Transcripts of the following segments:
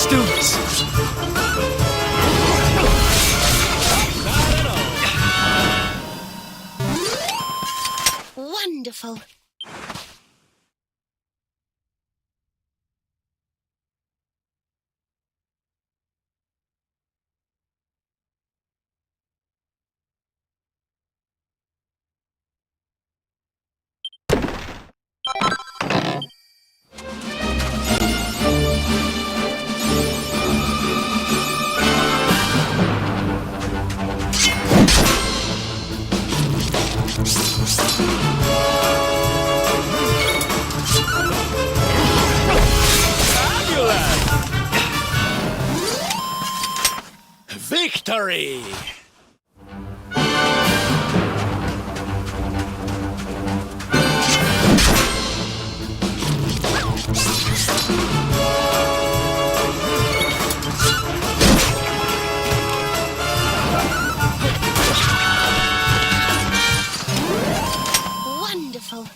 Let's do this. Wonderful. Victory! Wonderful.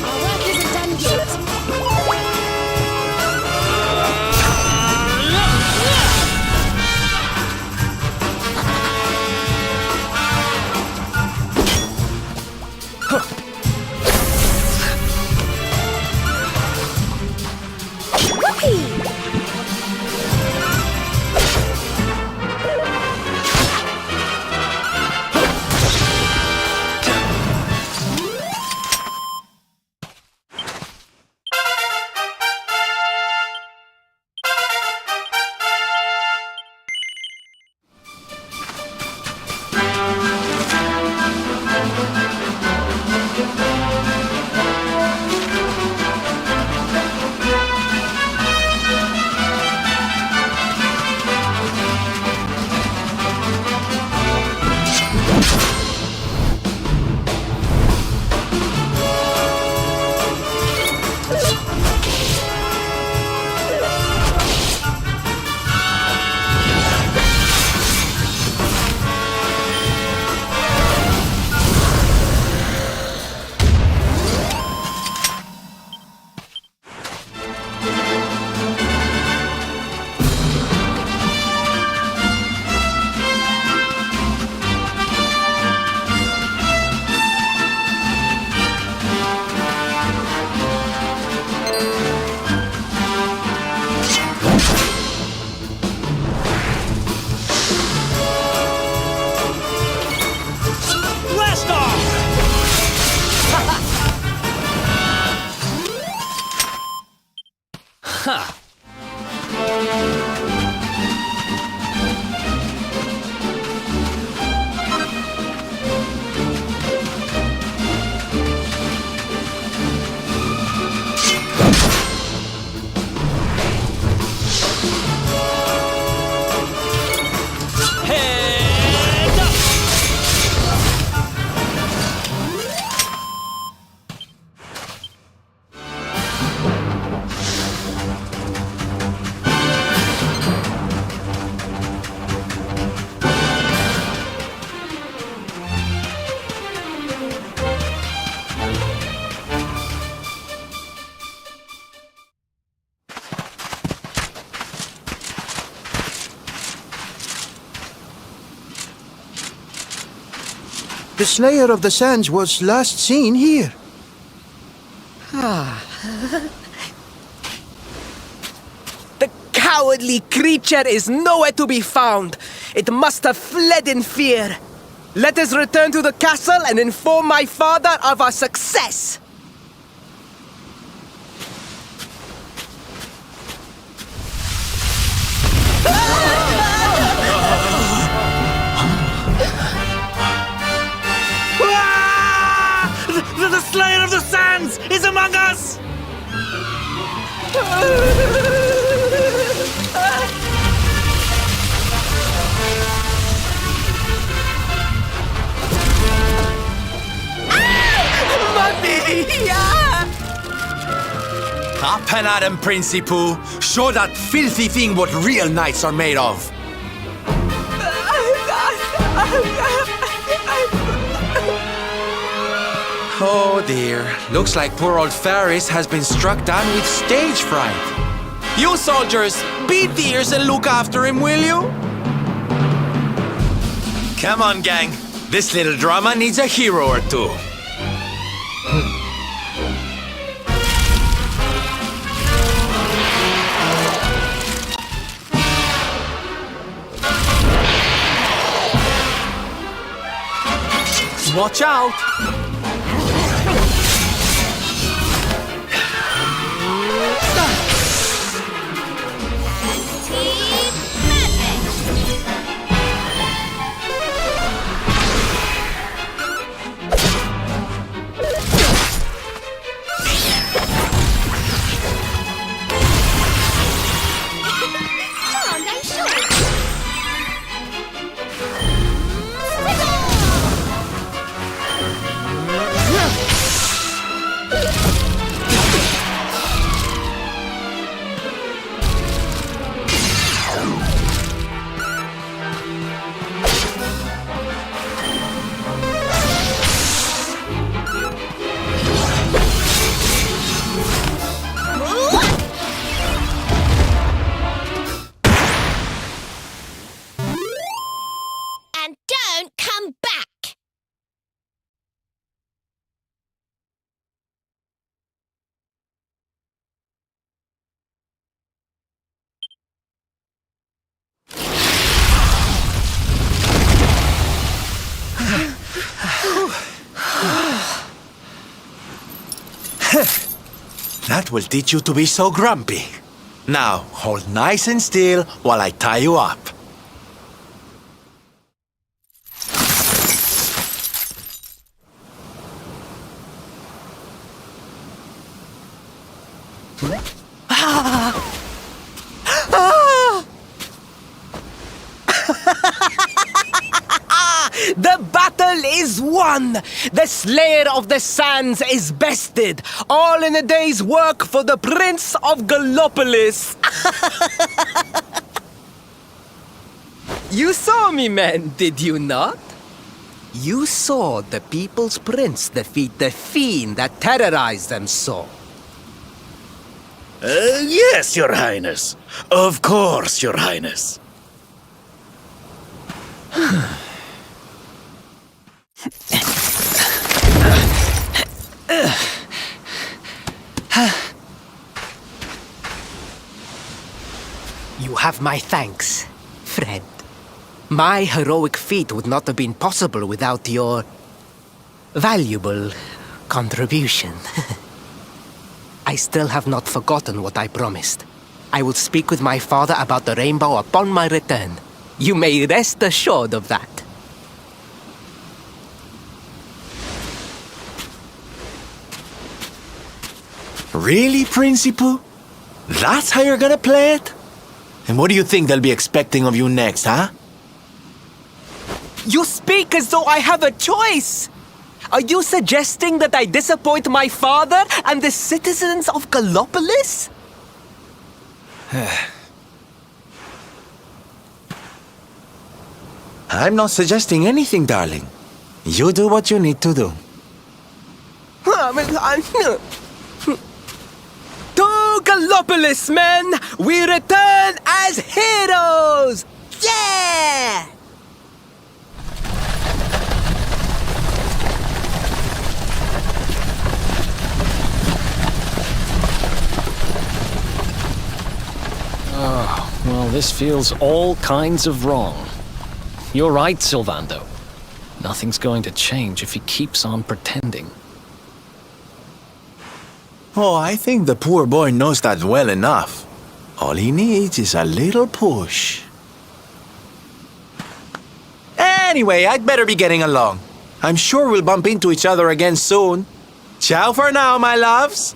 Our work isn't done yet. Whoopee! Blast off! Ha! Head up! The Slayer of the Sands was last seen here. The cowardly creature is nowhere to be found. It must have fled in fear. Let us return to the castle and inform my father of our success. The Slayer of the Sands is among us! Apen Adam Principu, show that filthy thing what real knights are made of. Oh dear. Looks like poor old Faris has been struck down with stage fright. You soldiers, beat the ears and look after him, will you? Come on, gang. This little drama needs a hero or two. Watch out! And don't come back. That will teach you to be so grumpy. Now, hold nice and still while I tie you up. The battle is won! The Slayer of the Sands is bested! All in a day's work for the Prince of Gallopolis! You saw me, men, did you not? You saw the People's Prince defeat the fiend that terrorized them so. Yes, Your Highness. Of course, Your Highness. You have my thanks, friend. My heroic feat would not have been possible without your valuable contribution. I still have not forgotten what I promised. I will speak with my father about the rainbow upon my return. You may rest assured of that. Really, Principal? That's how you're gonna play it? And what do you think they'll be expecting of you next, huh? You speak as though I have a choice! Are you suggesting that I disappoint my father and the citizens of Gallopolis? I'm not suggesting anything, darling. You do what you need to do. To Gallopolis, men! We return as heroes! Yeah! Well, this feels all kinds of wrong. You're right, Sylvando. Nothing's going to change if he keeps on pretending. Oh, I think the poor boy knows that well enough. All he needs is a little push. Anyway, I'd better be getting along. I'm sure we'll bump into each other again soon. Ciao for now, my loves.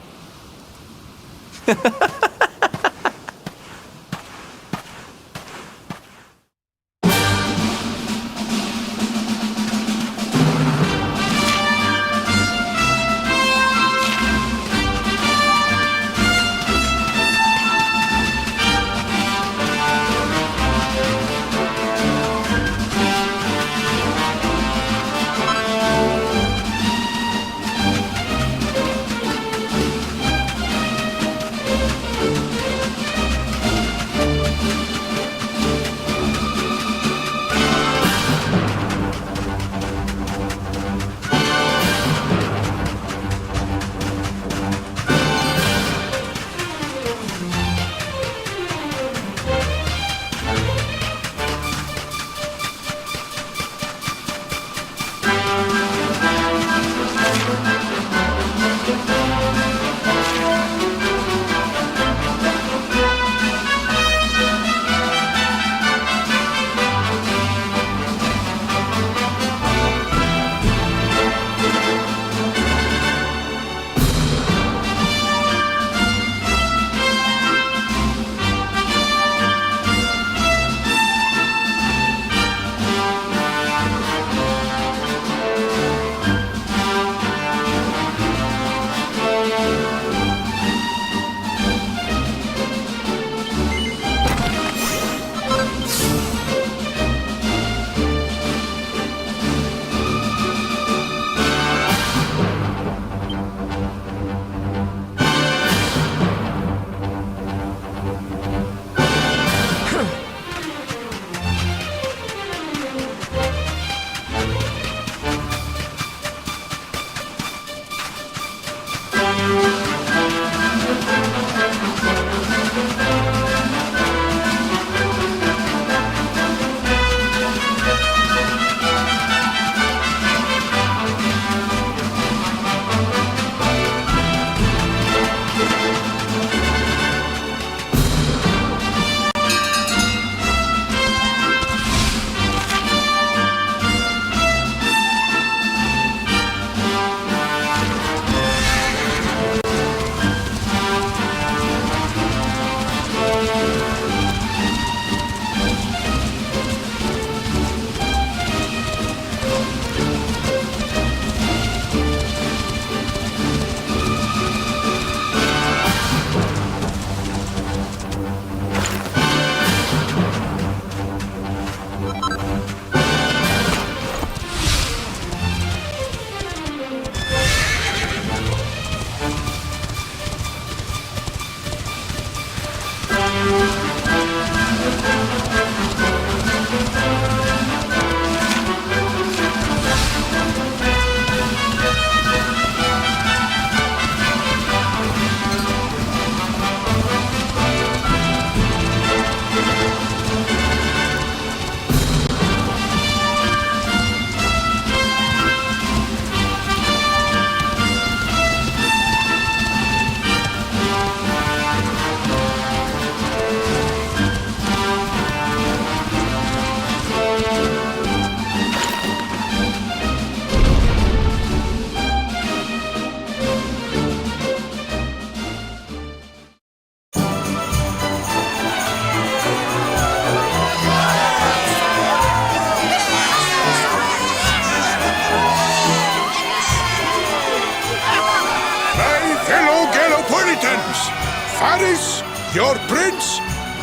Faris, your prince,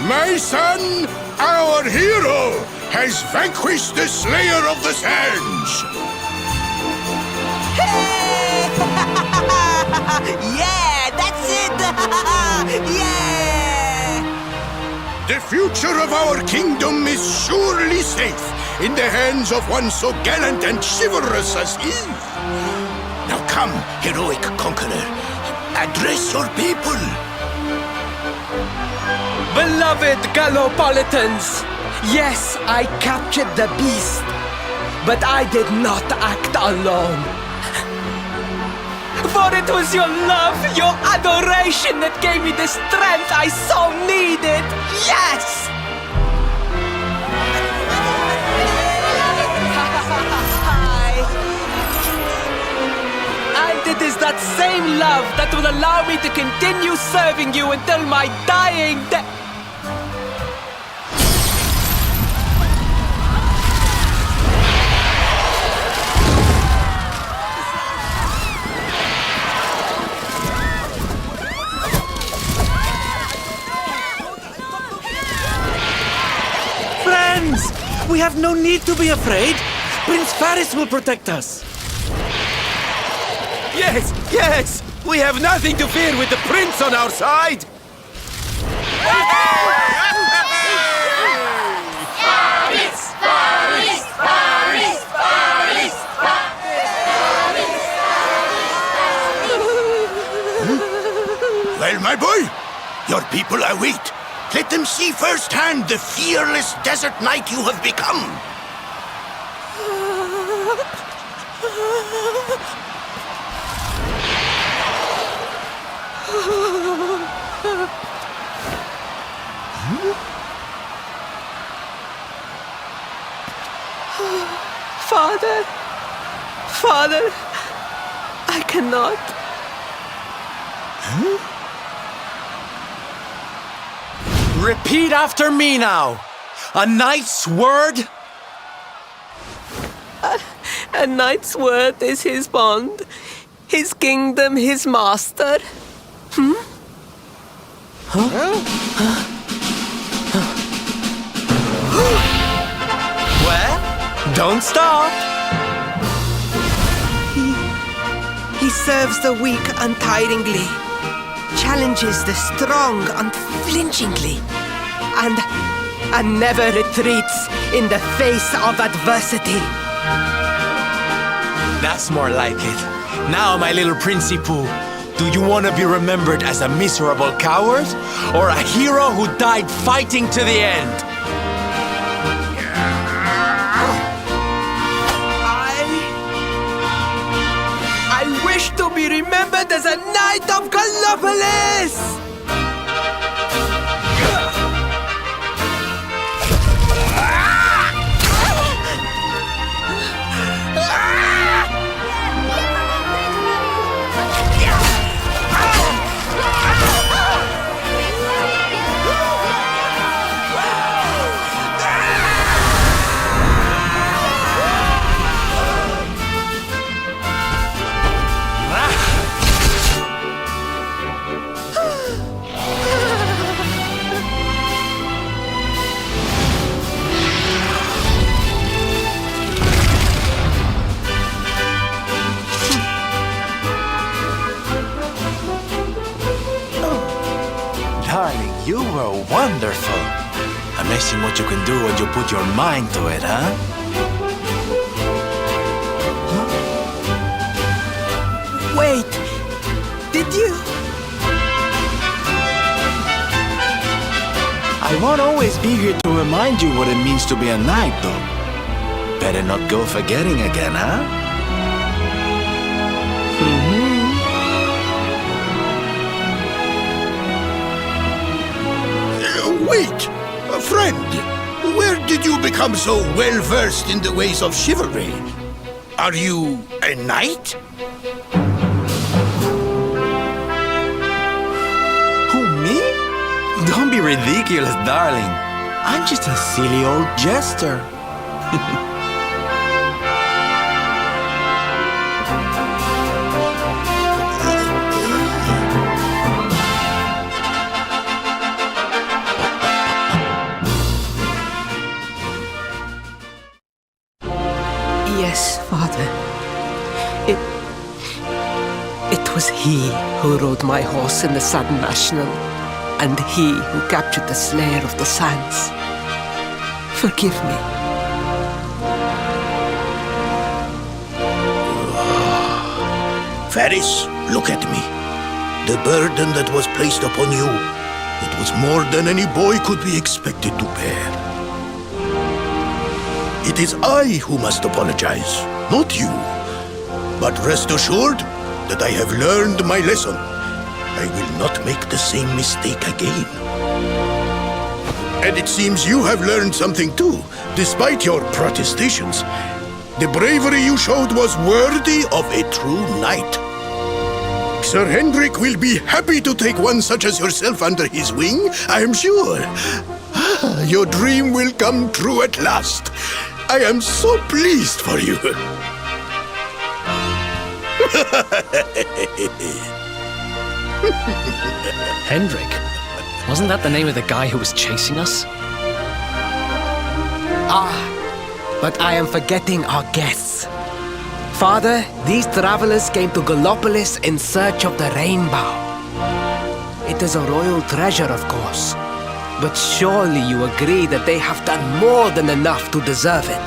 my son, our hero, has vanquished the Slayer of the Sands. Yeah, that's it! Yeah! The future of our kingdom is surely safe in the hands of one so gallant and chivalrous as he. Now come, heroic conqueror, address your people. Beloved Gallopolitans, yes, I captured the beast, but I did not act alone. For it was your love, your adoration that gave me the strength I so needed. Yes! And it is that same love that will allow me to continue serving you until my dying day. Friends! We have no need to be afraid. Prince Faris will protect us. Yes, yes! We have nothing to fear with the prince on our side! Well, my boy, your people await. Let them see firsthand the fearless desert knight you have become. Father, I cannot. Repeat after me now. A knight's word? A knight's word is his bond, his kingdom, his master. Well, don't stop. He serves the weak untiringly, challenges the strong unflinchingly, and never retreats in the face of adversity. That's more like it. Now, my little Princey Pooh, do you want to be remembered as a miserable coward or a hero who died fighting to the end? I wish to be remembered as a knight of Gallopolis! Darling, you were wonderful. Amazing what you can do when you put your mind to it, huh? Wait, did you? I won't always be here to remind you what it means to be a knight, though. Better not go forgetting again, huh? Wait, friend, where did you become so well-versed in the ways of chivalry? Are you a knight? Who, me? Don't be ridiculous, darling. I'm just a silly old jester. It was he who rode my horse in the Southern National, and he who captured the Slayer of the Sands. Forgive me. Ferris, look at me. The burden that was placed upon you, it was more than any boy could be expected to bear. It is I who must apologize, not you. But rest assured that I have learned my lesson. I will not make the same mistake again. And it seems you have learned something too, despite your protestations. The bravery you showed was worthy of a true knight. Sir Hendrik will be happy to take one such as yourself under his wing, I am sure. Your dream will come true at last. I am so pleased for you. Hendrik? Wasn't that the name of the guy who was chasing us? But I am forgetting our guests. Father, these travelers came to Gallopolis in search of the rainbow. It is a royal treasure, of course. But surely you agree that they have done more than enough to deserve it.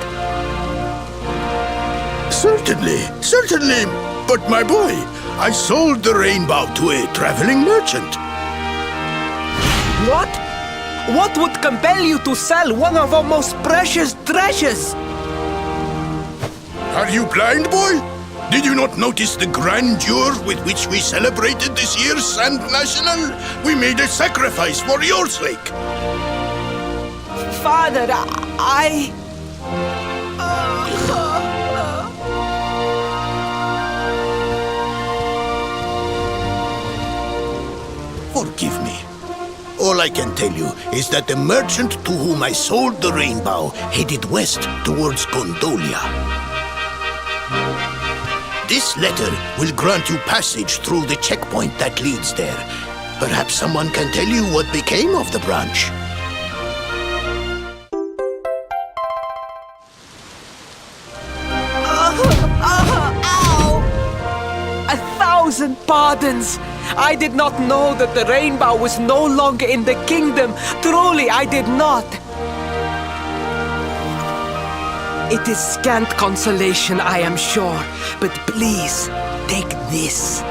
Certainly, certainly. But my boy, I sold the rainbow to a traveling merchant. What? What would compel you to sell one of our most precious treasures? Are you blind, boy? Did you not notice the grandeur with which we celebrated this year's Sand National? We made a sacrifice for your sake. Father, I... Forgive me. All I can tell you is that the merchant to whom I sold the rainbow headed west towards Gondolia. This letter will grant you passage through the checkpoint that leads there. Perhaps someone can tell you what became of the branch. Ow! 1,000 pardons! I did not know that the rainbow was no longer in the kingdom. Truly, I did not. It is scant consolation, I am sure, but please, take this.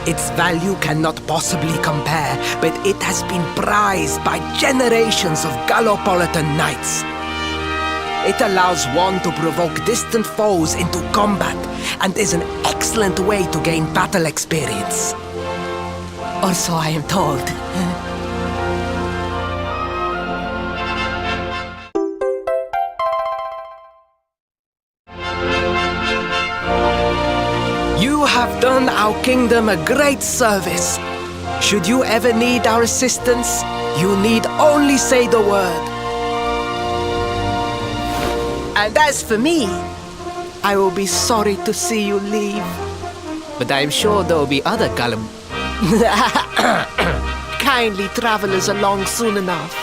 Its value cannot possibly compare, but it has been prized by generations of Gallopolitan knights. It allows one to provoke distant foes into combat, and is an excellent way to gain battle experience. Or so I am told. You have done our kingdom a great service. Should you ever need our assistance, you need only say the word. And as for me, I will be sorry to see you leave. But I am sure there will be other kindly travelers along soon enough.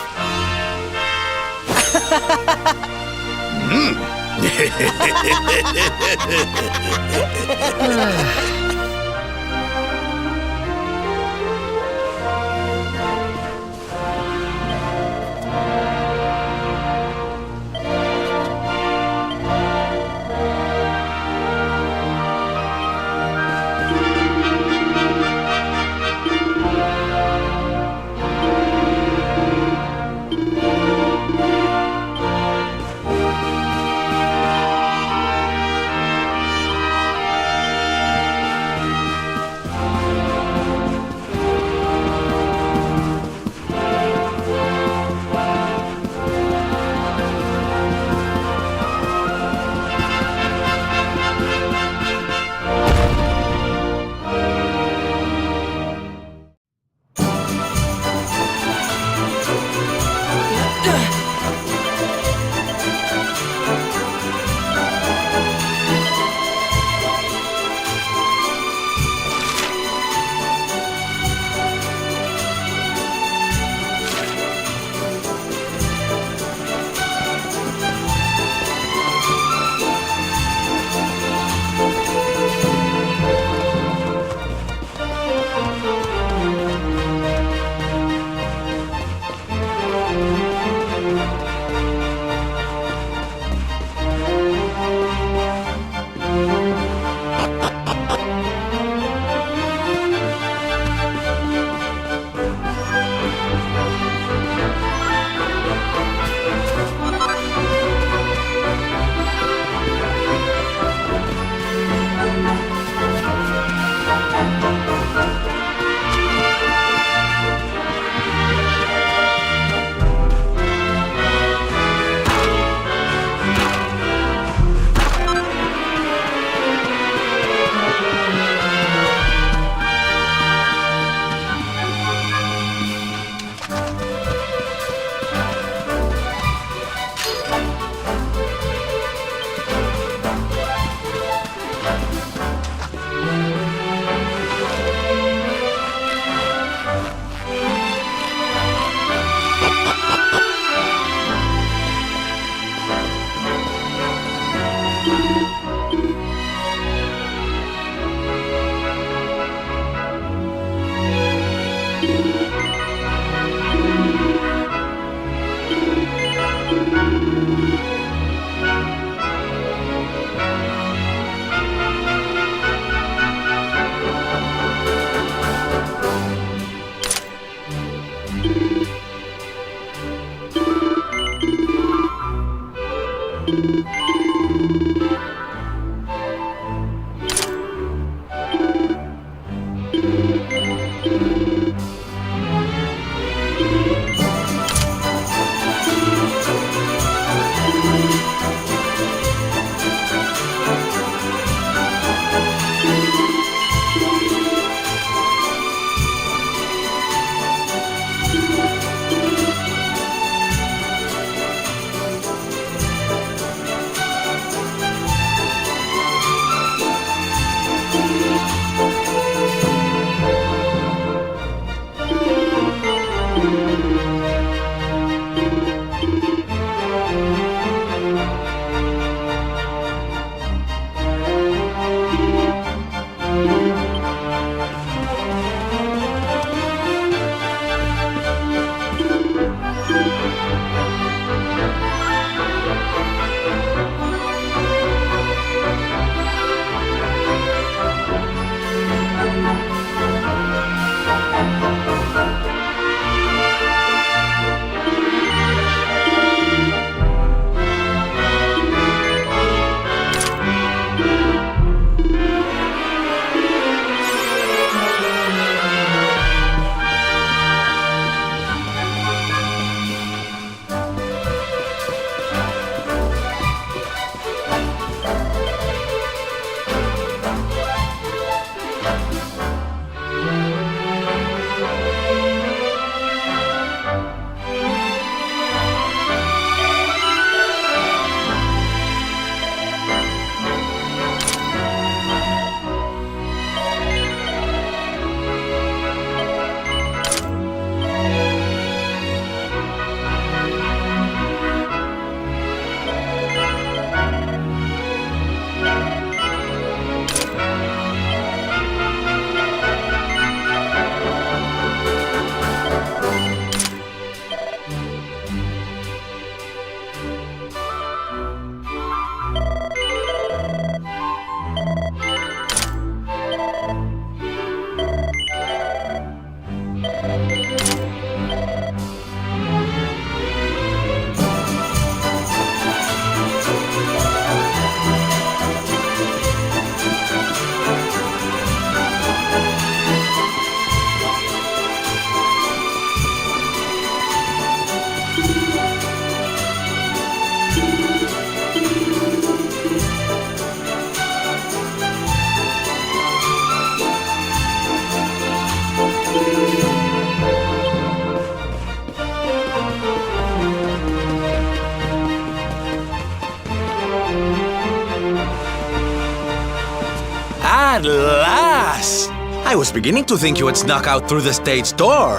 At last! I was beginning to think you had snuck out through the stage door.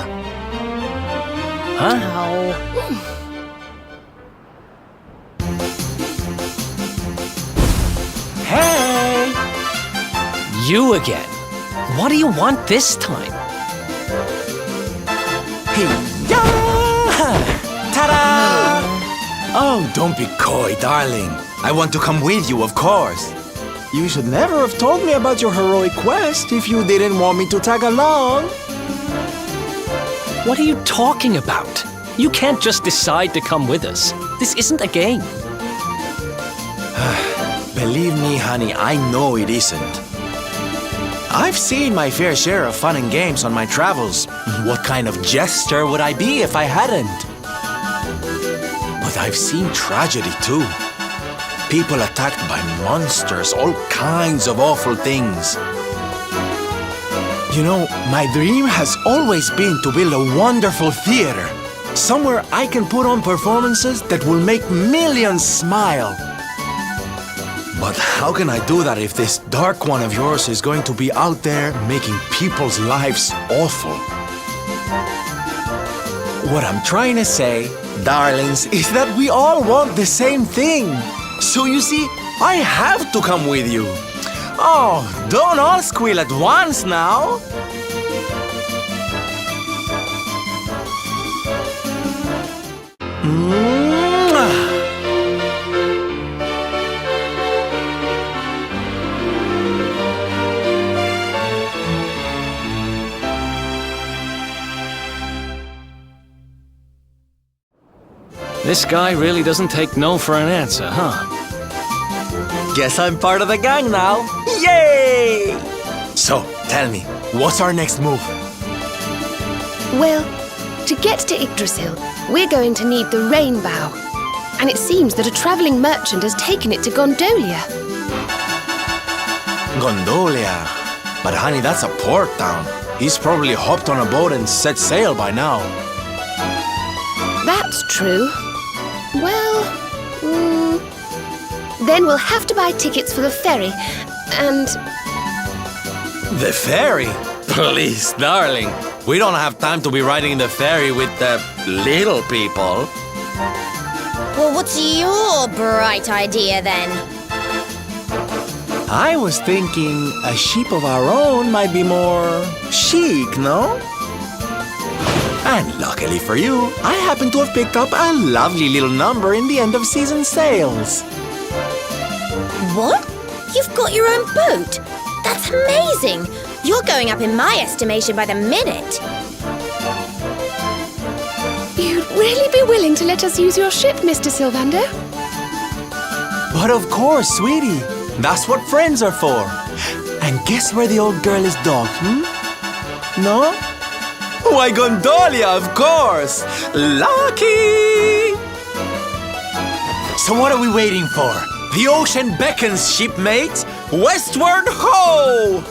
Huh? Hey! You again. What do you want this time? Hey, yeah! Ta-da! Oh, don't be coy, darling. I want to come with you, of course. You should never have told me about your heroic quest if you didn't want me to tag along. What are you talking about? You can't just decide to come with us. This isn't a game. Believe me, honey, I know it isn't. I've seen my fair share of fun and games on my travels. What kind of jester would I be if I hadn't? But I've seen tragedy too. People attacked by monsters, all kinds of awful things. You know, my dream has always been to build a wonderful theater. Somewhere I can put on performances that will make millions smile. But how can I do that if this dark one of yours is going to be out there making people's lives awful? What I'm trying to say, darlings, is that we all want the same thing. So you see, I have to come with you. Oh, don't all squeal at once now. This guy really doesn't take no for an answer, huh? Guess I'm part of the gang now. Yay! So, tell me, what's our next move? Well, to get to Yggdrasil, we're going to need the rainbow. And it seems that a travelling merchant has taken it to Gondolia. Gondolia. But honey, that's a port town. He's probably hopped on a boat and set sail by now. That's true. Well, then we'll have to buy tickets for the ferry, and... The ferry? Please, darling. We don't have time to be riding the ferry with the little people. Well, what's your bright idea then? I was thinking a ship of our own might be more chic, no? And luckily for you, I happen to have picked up a lovely little number in the end of season sales. What? You've got your own boat? That's amazing! You're going up in my estimation by the minute. You'd really be willing to let us use your ship, Mr. Sylvando? But of course, sweetie. That's what friends are for. And guess where the old girl is docked, No? Why, Gondolia, of course! Lucky! So what are we waiting for? The ocean beckons, shipmates! Westward ho!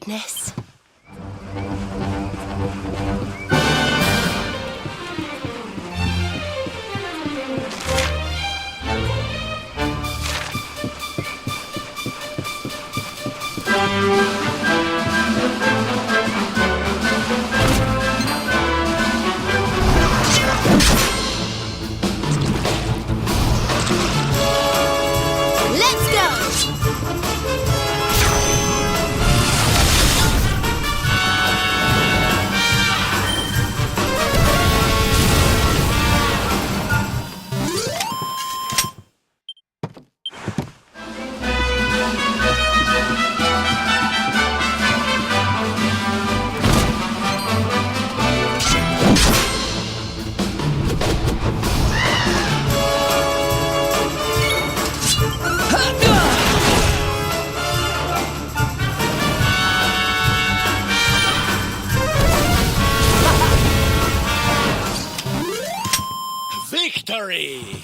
goodness. Let's go! Victory!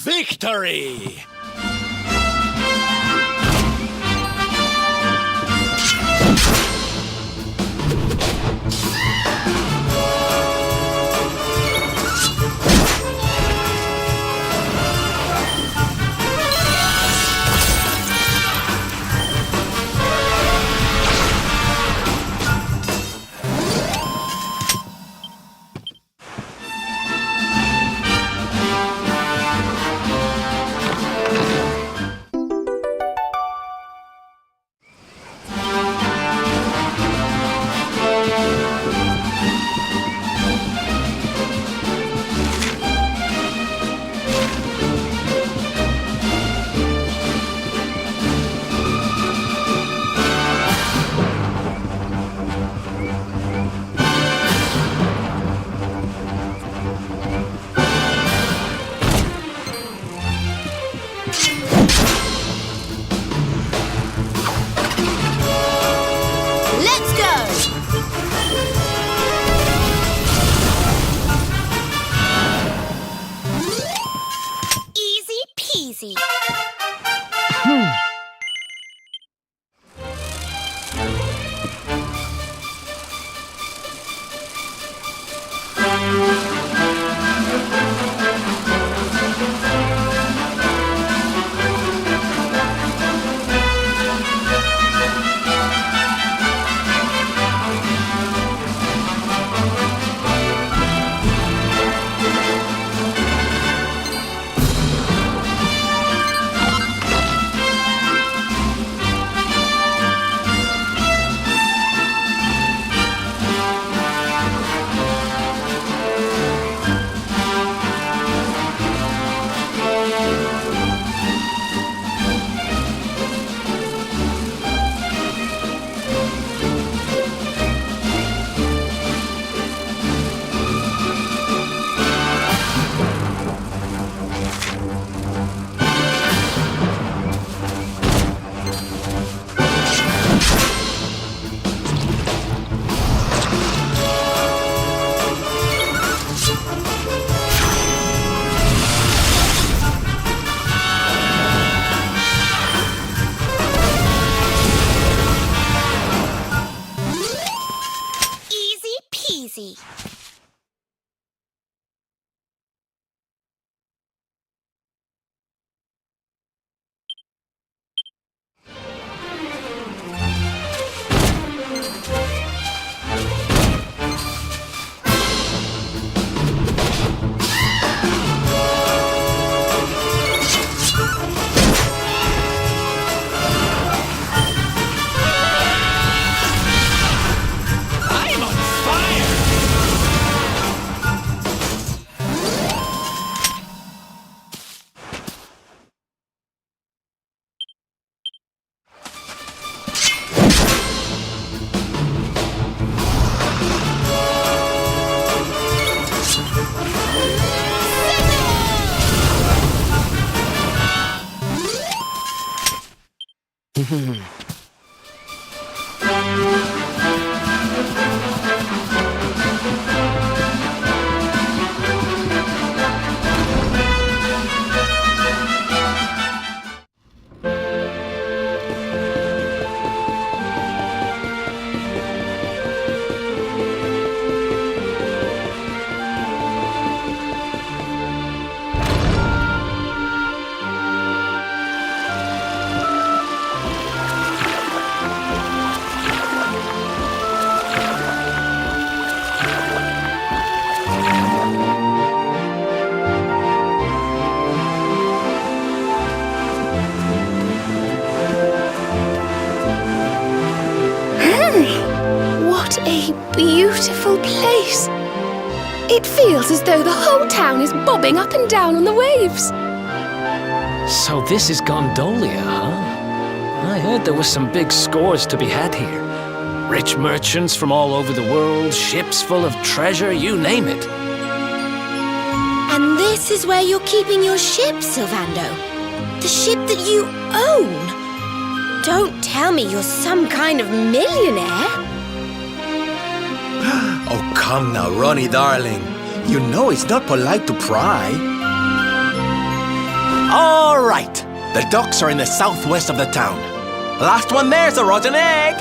Victory! Let's go! Easy peasy. What a beautiful place. It feels as though the whole town is bobbing up and down on the waves. So this is Gondolia, huh? I heard there were some big scores to be had here. Rich merchants from all over the world, ships full of treasure, you name it. And this is where you're keeping your ship, Sylvando. The ship that you own. Don't tell me you're some kind of millionaire. Oh, come now, Ronnie, darling. You know it's not polite to pry. All right. The docks are in the southwest of the town. Last one there's a rotten egg.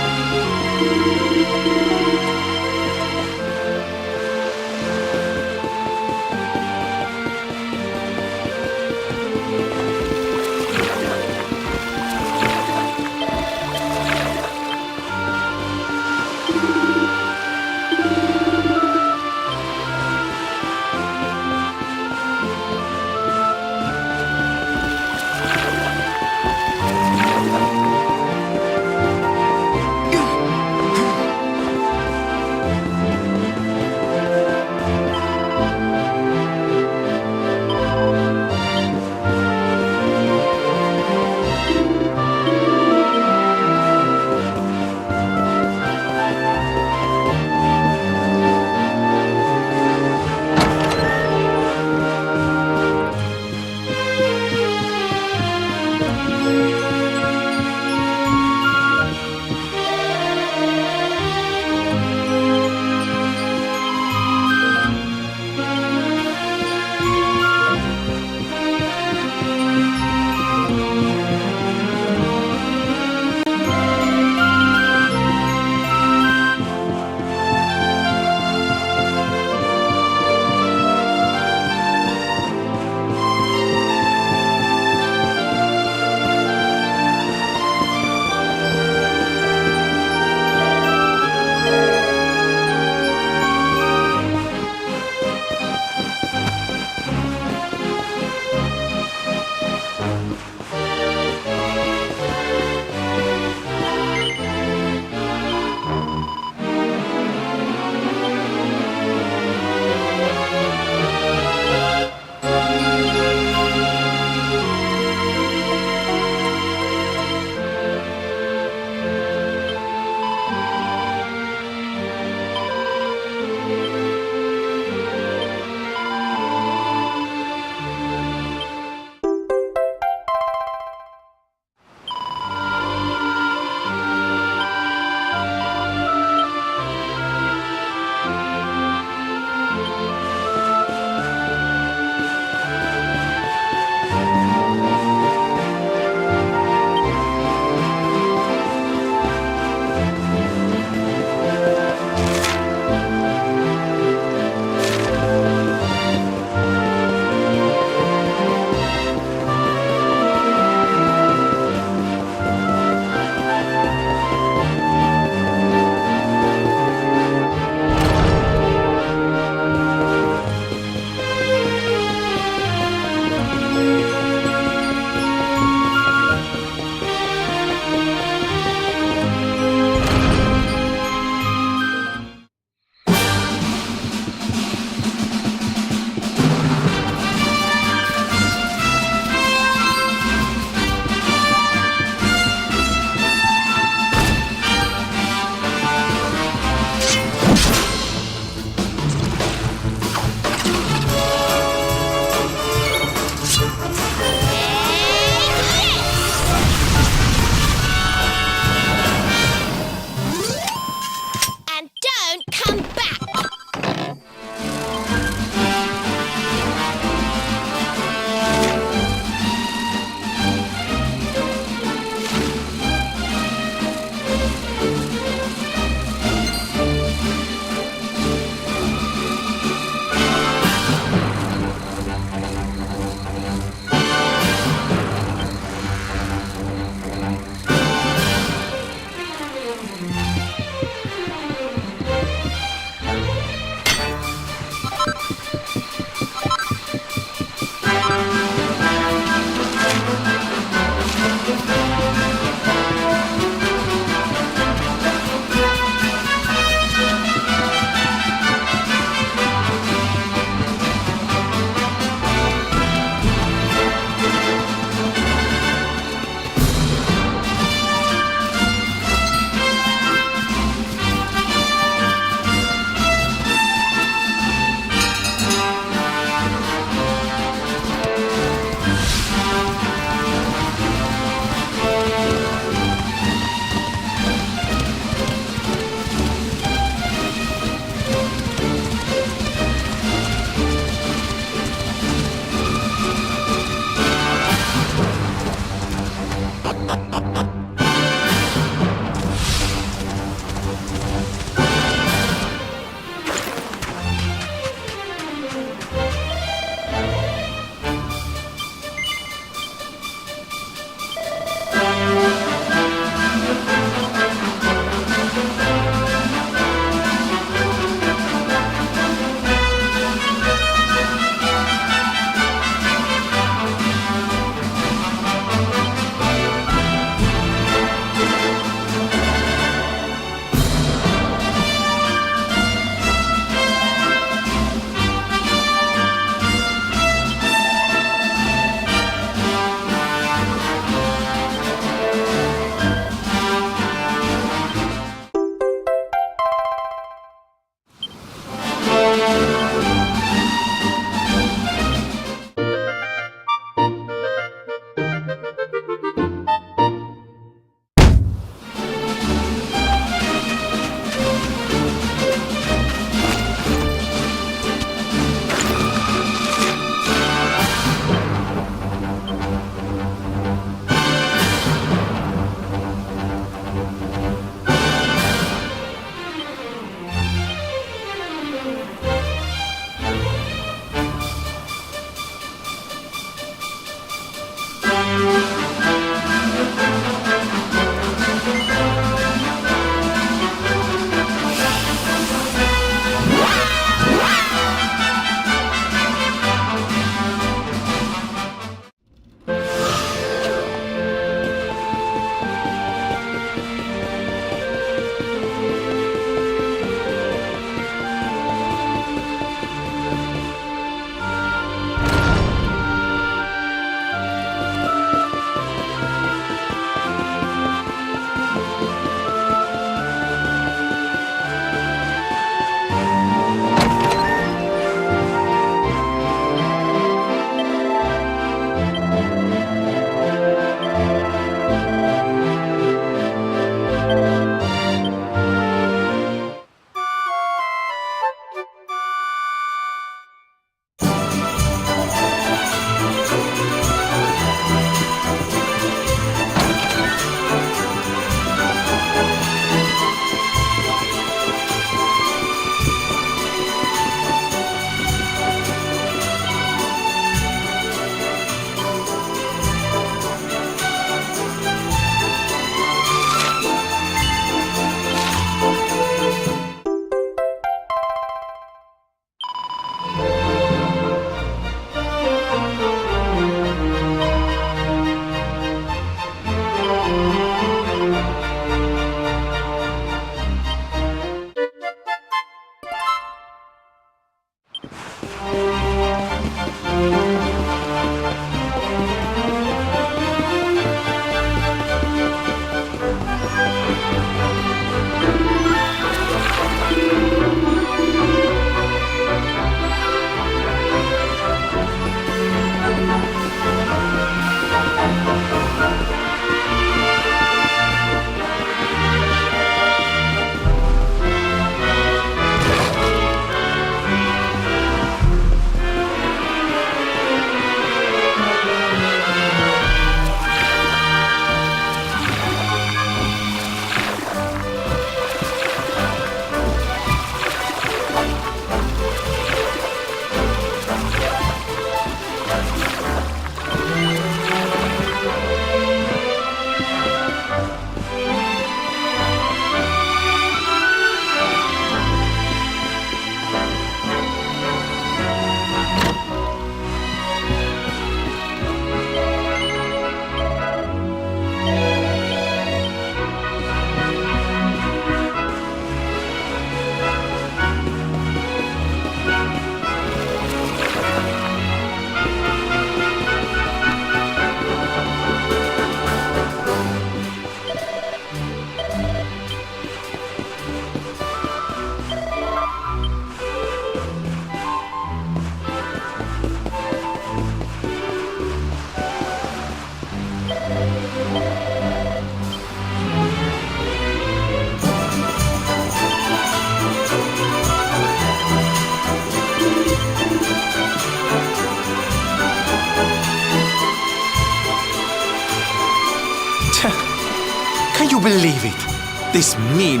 believe it? This mean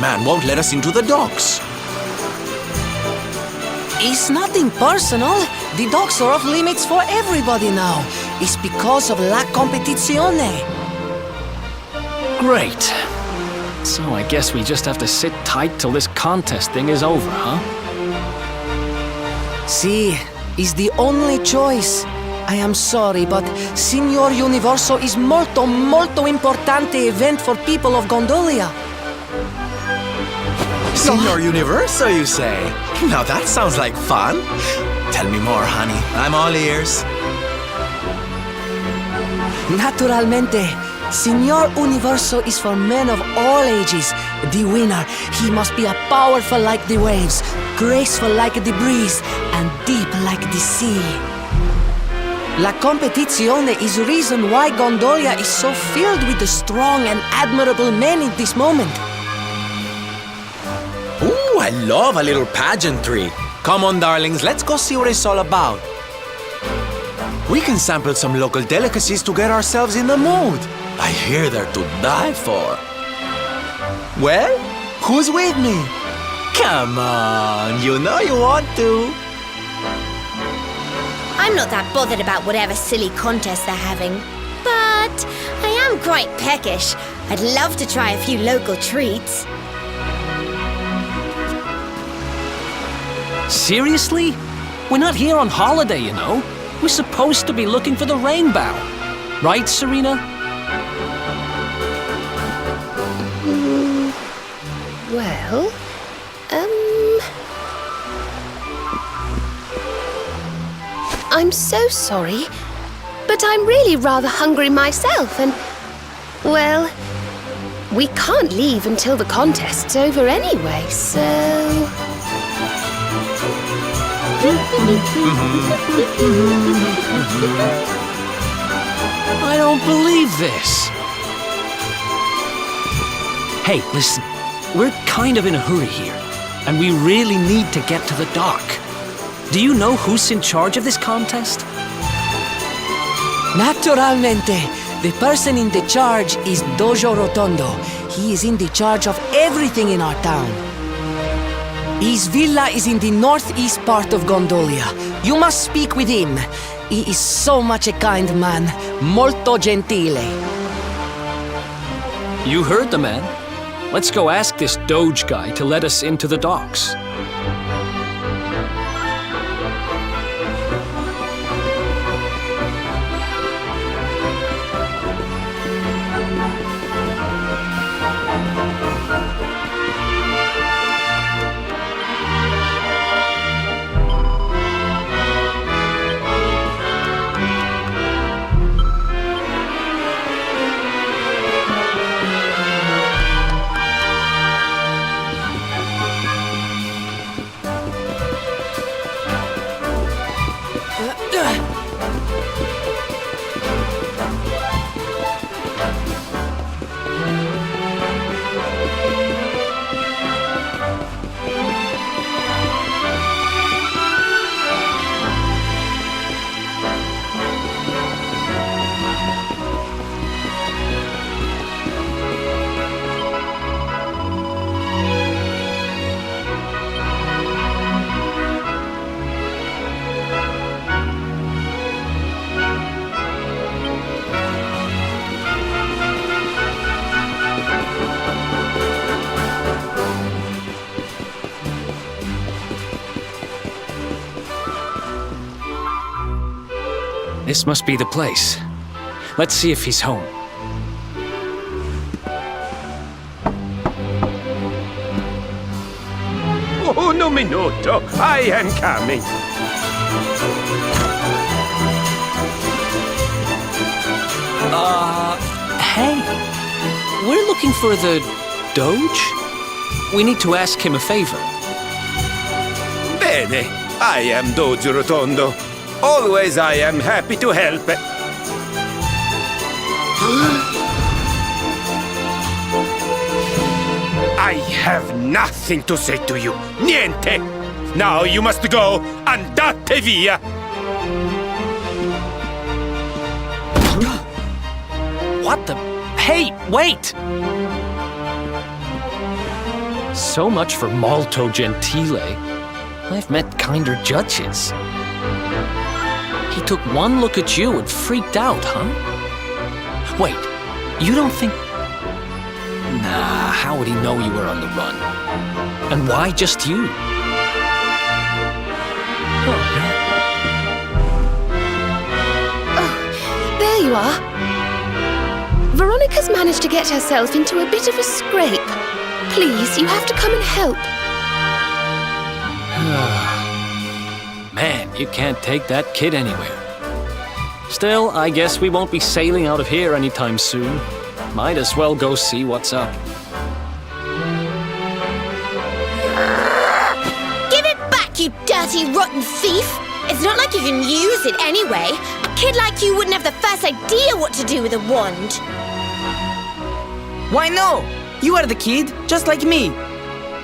man won't let us into the docks. It's nothing personal. The docks are off limits for everybody now. It's because of la competizione. Great. So I guess we just have to sit tight till this contest thing is over, huh? See, it's the only choice. I am sorry, but Signor Universo is molto importante event for people of Gondolia. Signor Universo, you say? Now that sounds like fun. Tell me more, honey. I'm all ears. Naturalmente, Signor Universo is for men of all ages. The winner, he must be powerful like the waves, graceful like the breeze, and deep like the sea. La competizione is the reason why Gondolia is so filled with the strong and admirable men in this moment. Ooh, I love a little pageantry. Come on, darlings, let's go see what it's all about. We can sample some local delicacies to get ourselves in the mood. I hear they're to die for. Well, who's with me? Come on, you know you want to. I'm not that bothered about whatever silly contest they're having. But I am quite peckish. I'd love to try a few local treats. Seriously? We're not here on holiday, you know. We're supposed to be looking for the rainbow. Right, Serena? Well, I'm so sorry, but I'm really rather hungry myself and, well, we can't leave until the contest's over anyway, so... I don't believe this. Hey, listen. We're kind of in a hurry here, and we really need to get to the dock. Do you know who's in charge of this contest? Naturalmente, the person in the charge is Dojo Rotondo. He is in the charge of everything in our town. His villa is in the northeast part of Gondolia. You must speak with him. He is so much a kind man, molto gentile. You heard the man. Let's go ask this Doge guy to let us into the docks. This must be the place. Let's see if he's home. Un minuto, I am coming. Hey. We're looking for the Doge? We need to ask him a favor. Bene, I am Doge Rotondo. Always I am happy to help. I have nothing to say to you. Niente. Now you must go. Andate via. What the? Hey, wait! So much for molto gentile. I've met kinder judges. He took one look at you and freaked out, huh? Wait, you don't think... Nah, how would he know you were on the run? And why just you? There you are. Veronica's managed to get herself into a bit of a scrape. Please, you have to come and help. Man, you can't take that kid anywhere. Still, I guess we won't be sailing out of here anytime soon. Might as well go see what's up. Give it back, you dirty, rotten thief! It's not like you can use it anyway. A kid like you wouldn't have the first idea what to do with a wand. Why no? You are the kid, just like me.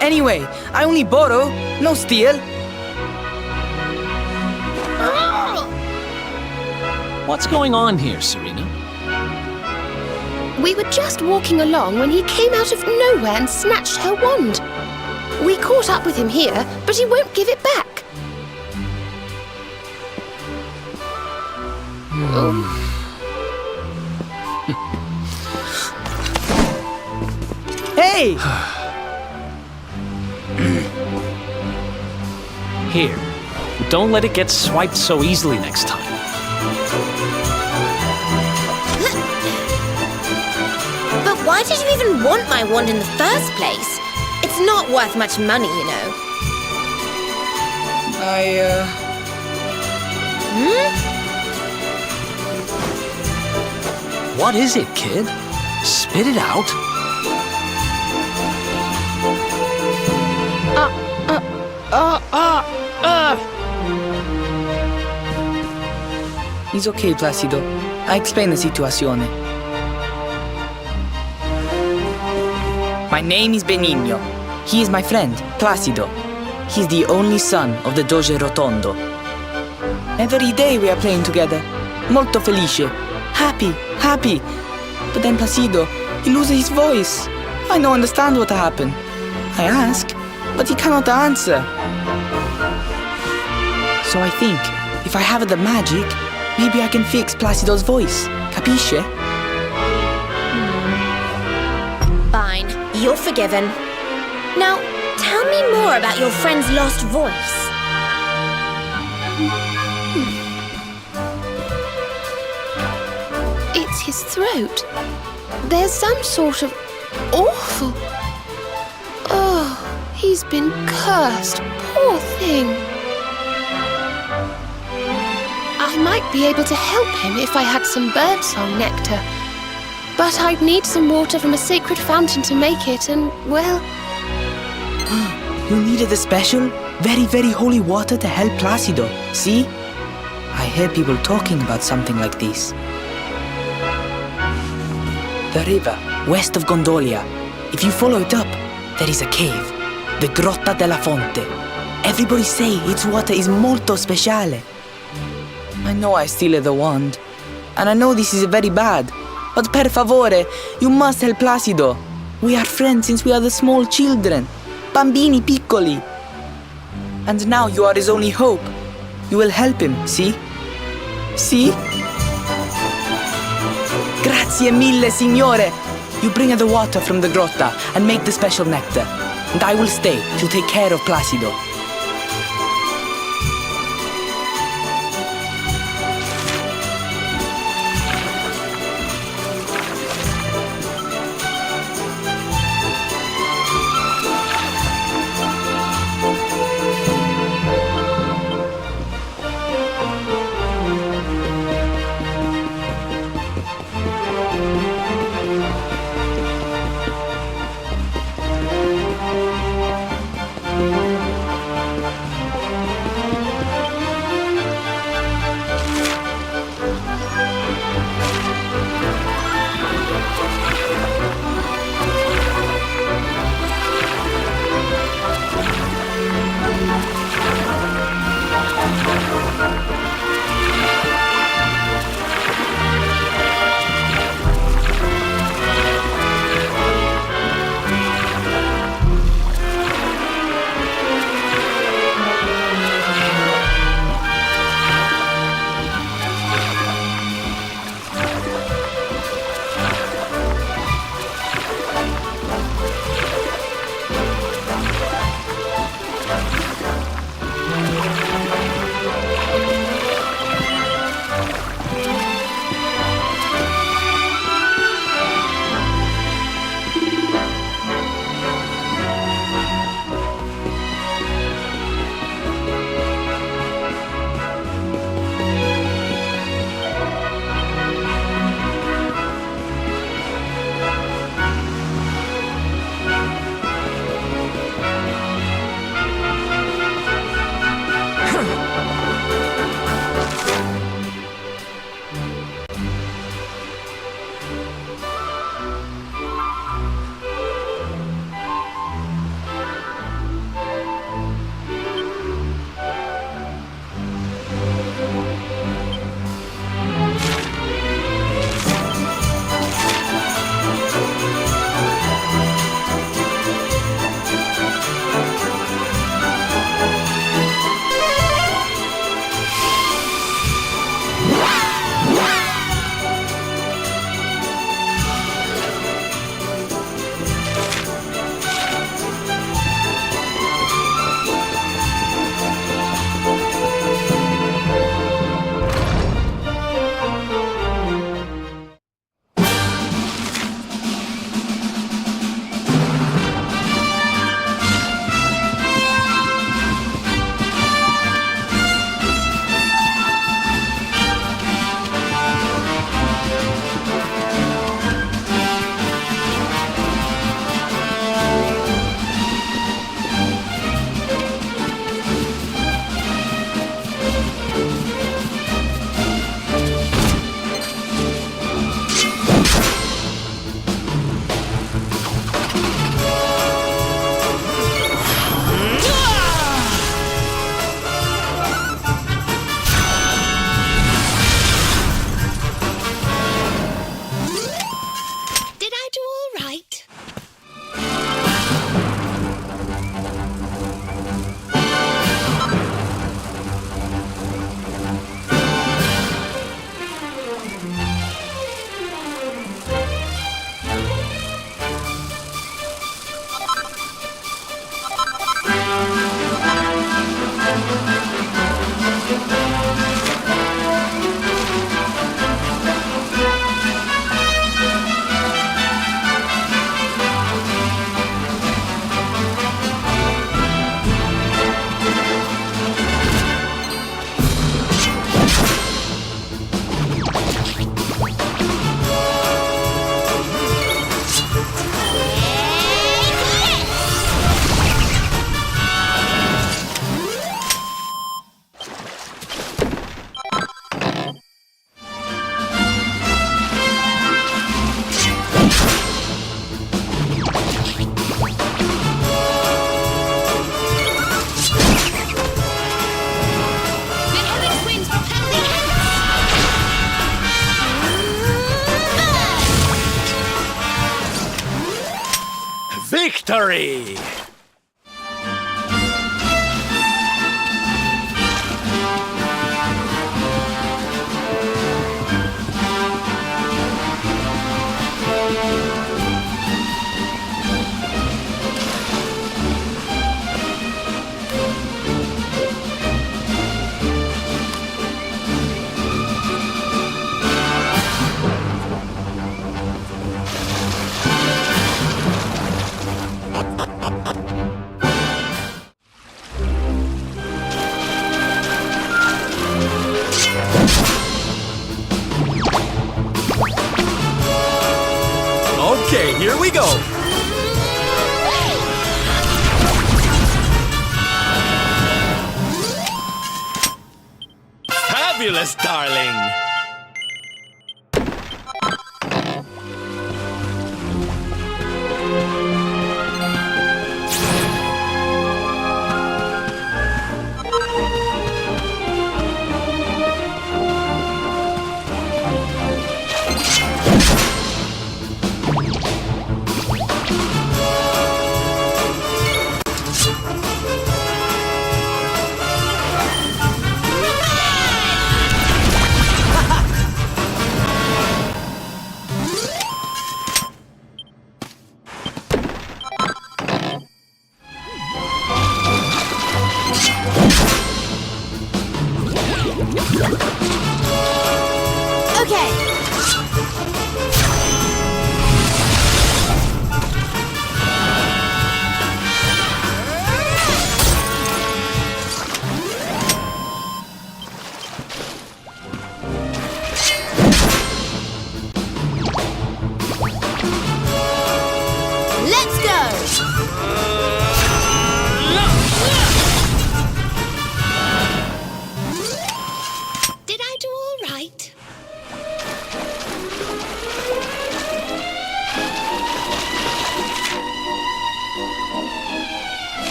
Anyway, I only borrow, no steal. What's going on here, Serena? We were just walking along when he came out of nowhere and snatched her wand. We caught up with him here, but he won't give it back. Hey! Here, don't let it get swiped so easily next time. But why did you even want my wand in the first place? It's not worth much money, you know. What is it, kid? Spit it out. It's okay, Placido. I explain the situation. My name is Benigno. He is my friend, Placido. He's the only son of the Doge Rotondo. Every day we are playing together. Molto felice. Happy. But then Placido, he loses his voice. I don't understand what happened. I ask, but he cannot answer. So I think, if I have the magic, maybe I can fix Placido's voice. Capisce? Fine, you're forgiven. Now, tell me more about your friend's lost voice. It's his throat. There's some sort of awful... Oh, he's been cursed. Poor thing. I might be able to help him if I had some birdsong nectar. But I'd need some water from a sacred fountain to make it, and, well... You needed a special, very, very holy water to help Placido, see? I hear people talking about something like this. The river, west of Gondolia. If you follow it up, there is a cave, the Grotta della Fonte. Everybody say its water is molto speciale. I know I steal the wand, and I know this is very bad, but per favore, you must help Placido. We are friends since we are the small children, bambini piccoli. And now you are his only hope. You will help him, see? See? Grazie mille, signore. You bring the water from the grotta and make the special nectar, and I will stay to take care of Placido. Victory! Okay, here we go. Fabulous, darling!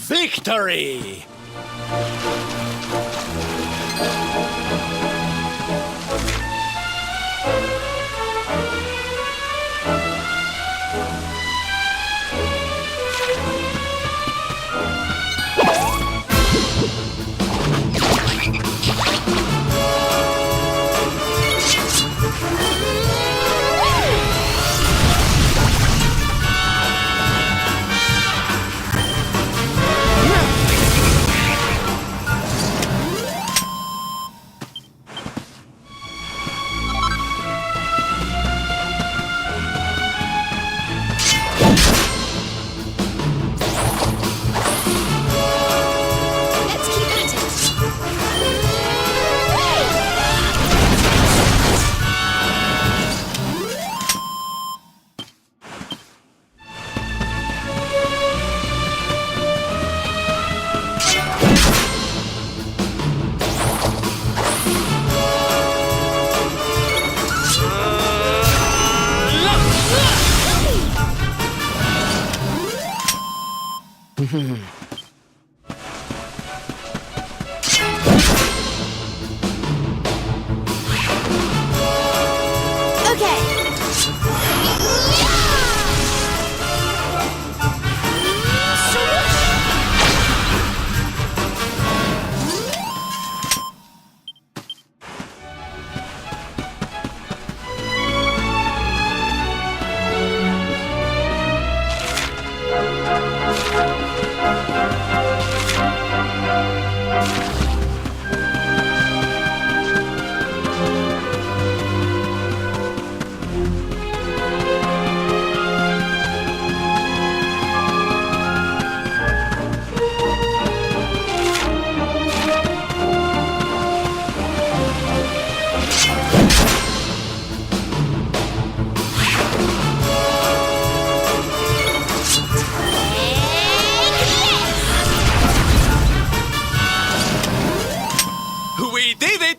Victory!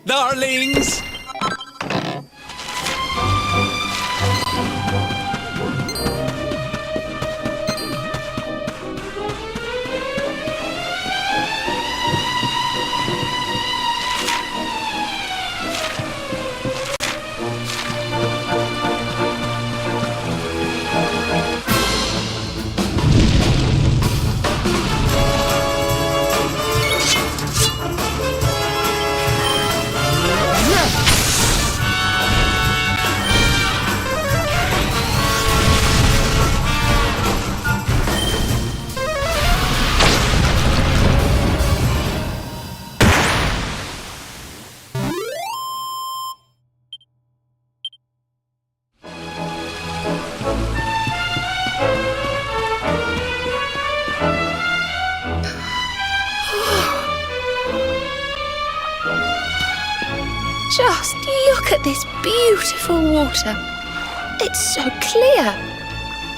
darlings! Just look at this beautiful water. It's so clear.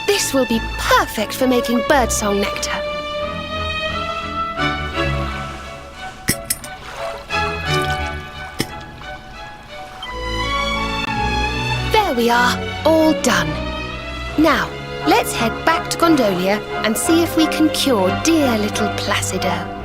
This will be perfect for making birdsong nectar. There we are, all done. Now, let's head back to Gondolia and see if we can cure dear little Placido.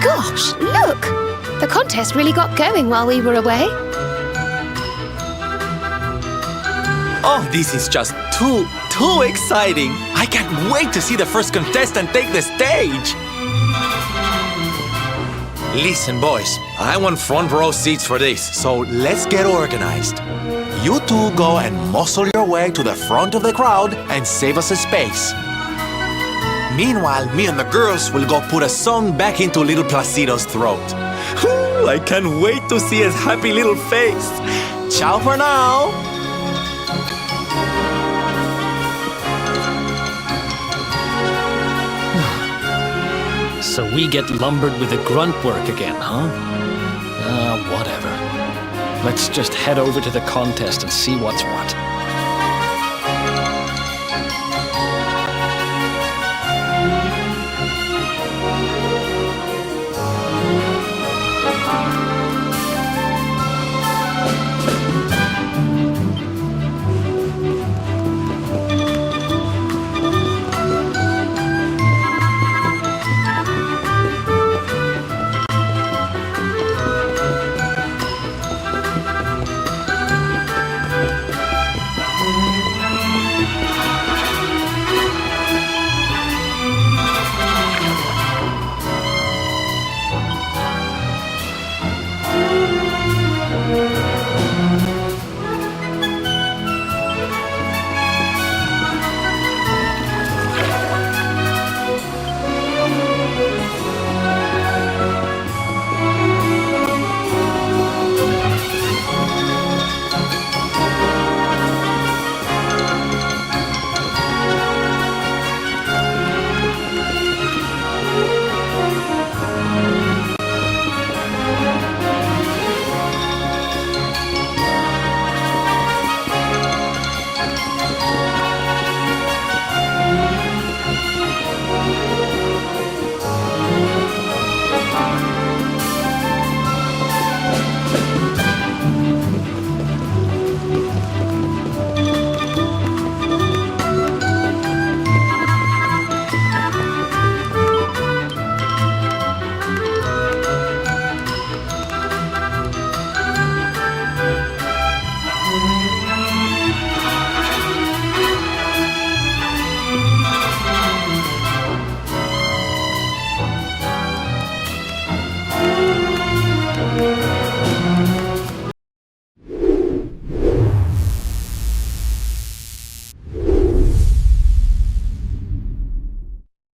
Gosh, look! The contest really got going while we were away. Oh, this is just too exciting. I can't wait to see the first contestant take the stage. Listen, boys, I want front row seats for this, so let's get organized. You two go and muscle your way to the front of the crowd and save us a space. Meanwhile, me and the girls will go put a song back into little Placido's throat. Ooh, I can't wait to see his happy little face. Ciao for now. So we get lumbered with the grunt work again, huh? Whatever. Let's just head over to the contest and see what's what.